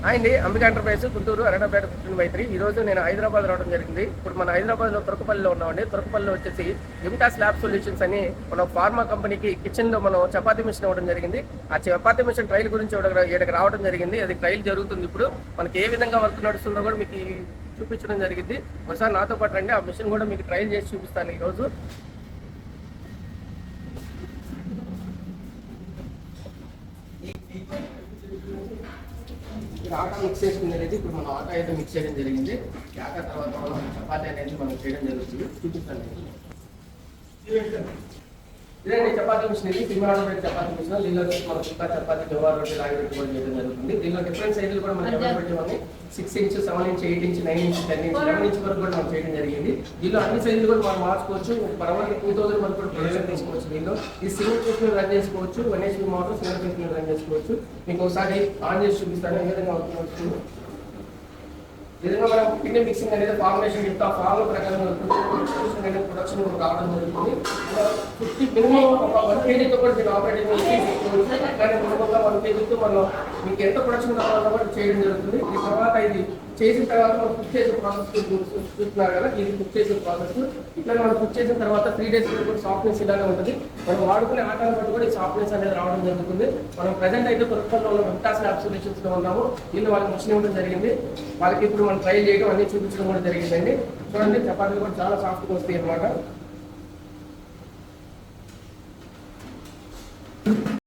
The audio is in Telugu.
అండి అంబికా ఎంటర్ప్రైజ్ గుంటూరు అరణపేట 15/3. ఈ రోజు నేను హైదరాబాద్ రావడం జరిగింది. ఇప్పుడు మన హైదరాబాద్ లో తురకపల్లిలో ఉన్నామండి. తురకపల్లిలో వచ్చేసి ఇమ్టాస్ ల్యాబ్ సొల్యూషన్స్ అని మన ఫార్మా కంపెనీకి కిచెన్ లో మనం చపాతీ మిషన్ ఇవ్వడం జరిగింది. ఆ చపాతీ మిషన్ ట్రైల్ గురించి ఇక్కడికి రావడం జరిగింది. అది ట్రైల్ జరుగుతుంది. ఇప్పుడు మనకి ఏ విధంగా వర్క్ నడుస్తుందో కూడా మీకు చూపించడం జరిగింది. ఒకసారి నాతో పాటు రండి, ఆ మిషన్ కూడా మీకు ట్రైల్ చేసి చూపిస్తాను ఈ రోజు. ఆటా మిక్స్ చేసుకునేది అనేది ఇప్పుడు మనం ఆటా అయితే మిక్స్ చేయడం జరిగింది. ఆటా తర్వాత మనం చపాతీ అనేది మనం చేయడం జరుగుతుంది. చూపిస్తాను. ఇదండి చపాతీ మిషన్. ఇది తిరుమల చపాతీ మిషన్. దీనిలో మన చుక్క చపాతీ జవార్ రొట్టె రాగి రొట్టె కూడా చేయడం జరుగుతుంది. దీనిలో డిఫరెంట్ సైజులు కూడా మనం పెట్టేవన్నీ 6 inch 7 inch 8 inch 9 inch 10 inch 11 inch వరకు కూడా మనం చేయడం జరిగింది. దీనిలో అన్ని సైజులు కూడా మనం మార్చుకోవచ్చు. పర్వాలేదు 2000 వరకు కూడా ప్రొడక్షన్ తీసుకోవచ్చు. దీనిలో ఈ సింగిల్ పీస్ మీద రన్ చేసుకోవచ్చు. 1 HP మోటార్ సింగిల్ పీస్ మీద రన్ చేసుకోవచ్చు. మీకు ఒకసారి ఆన్ చేసి చూపిస్తాను ఏ విధంగా అవుతుంది. విధంగా మనం పిండి మిక్సింగ్ అనేది ఫార్మేషన్ చెప్తే ఆ ఫార్మ్ ప్రకారం ప్రొడక్షన్ రావడం జరుగుతుంది. 50 మినిమం ఒక 1 kgతో కూడా మీరు ఆపరేటింగ్ అట్లానే మినిమంగా 1 kgతో మనం మీకు ఎంత ప్రొడక్షన్ కావాలన్నా కూడా చేయడం జరుగుతుంది. ఈ తర్వాత ఇది చేసిన తర్వాత మనం కుక్ చేసే ప్రాసెస్ చూస్తున్నారు కదా, ఇది కుక్ చేసే ప్రాసెస్. ఇట్లా మనం కుక్ చేసిన తర్వాత 3 days కూడా సాఫ్ట్నెస్ ఇలాగే ఉంటుంది. మనం వాడుకునే ఆటలు బట్టి కూడా ఈ సాఫ్ట్నెస్ అనేది రావడం జరుగుతుంది. మనం ప్రజెంట్ అయితే తురకపల్లిలో ఉన్న ఇమ్టాస్ ల్యాబ్ సొల్యూషన్స్ లో ఉన్నాము. దీనిలో వాళ్ళకి మిషన్ ఇవ్వడం జరిగింది. వాళ్ళకి ఇప్పుడు మనం ట్రై చేయడం అన్ని చూపించడం కూడా జరిగిందండి. చూడండి చపాతీలు కూడా చాలా సాఫ్ట్గా వస్తాయి అన్నమాట.